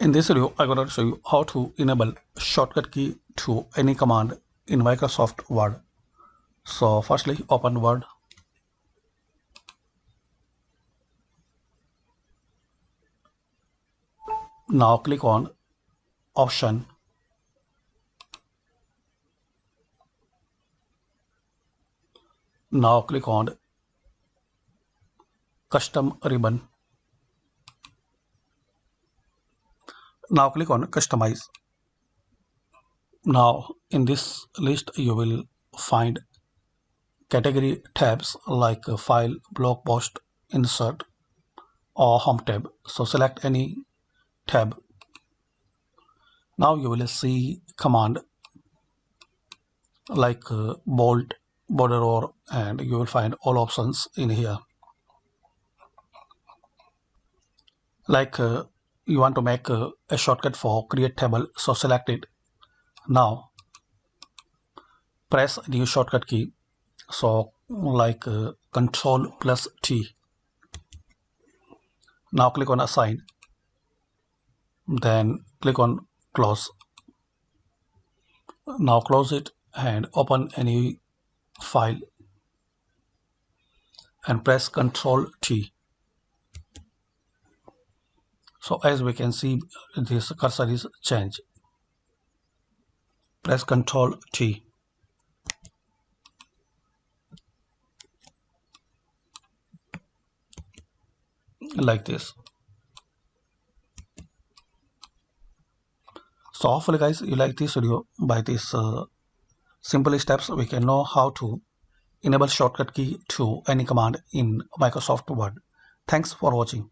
In this video, I'm going to show you how to enable shortcut key to any command in Microsoft Word. So firstly, open Word. Now click on Option. Now click on Custom Ribbon. Now click on Customize. Now in this list you will find category tabs like File, Blog Post, Insert or Home tab. So select any tab. Now you will see command like bold, border or, and you will find all options in here. Like you want to make a shortcut for create table, so select it. Now press new shortcut key, so like Control plus T. Now click on assign, then click on close. Now close it and open any file and press Control T. So as we can see, this cursor is changed. Press Control T. Like this. So hopefully guys you like this video. By this simple steps we can know how to enable shortcut key to any command in Microsoft Word. Thanks for watching.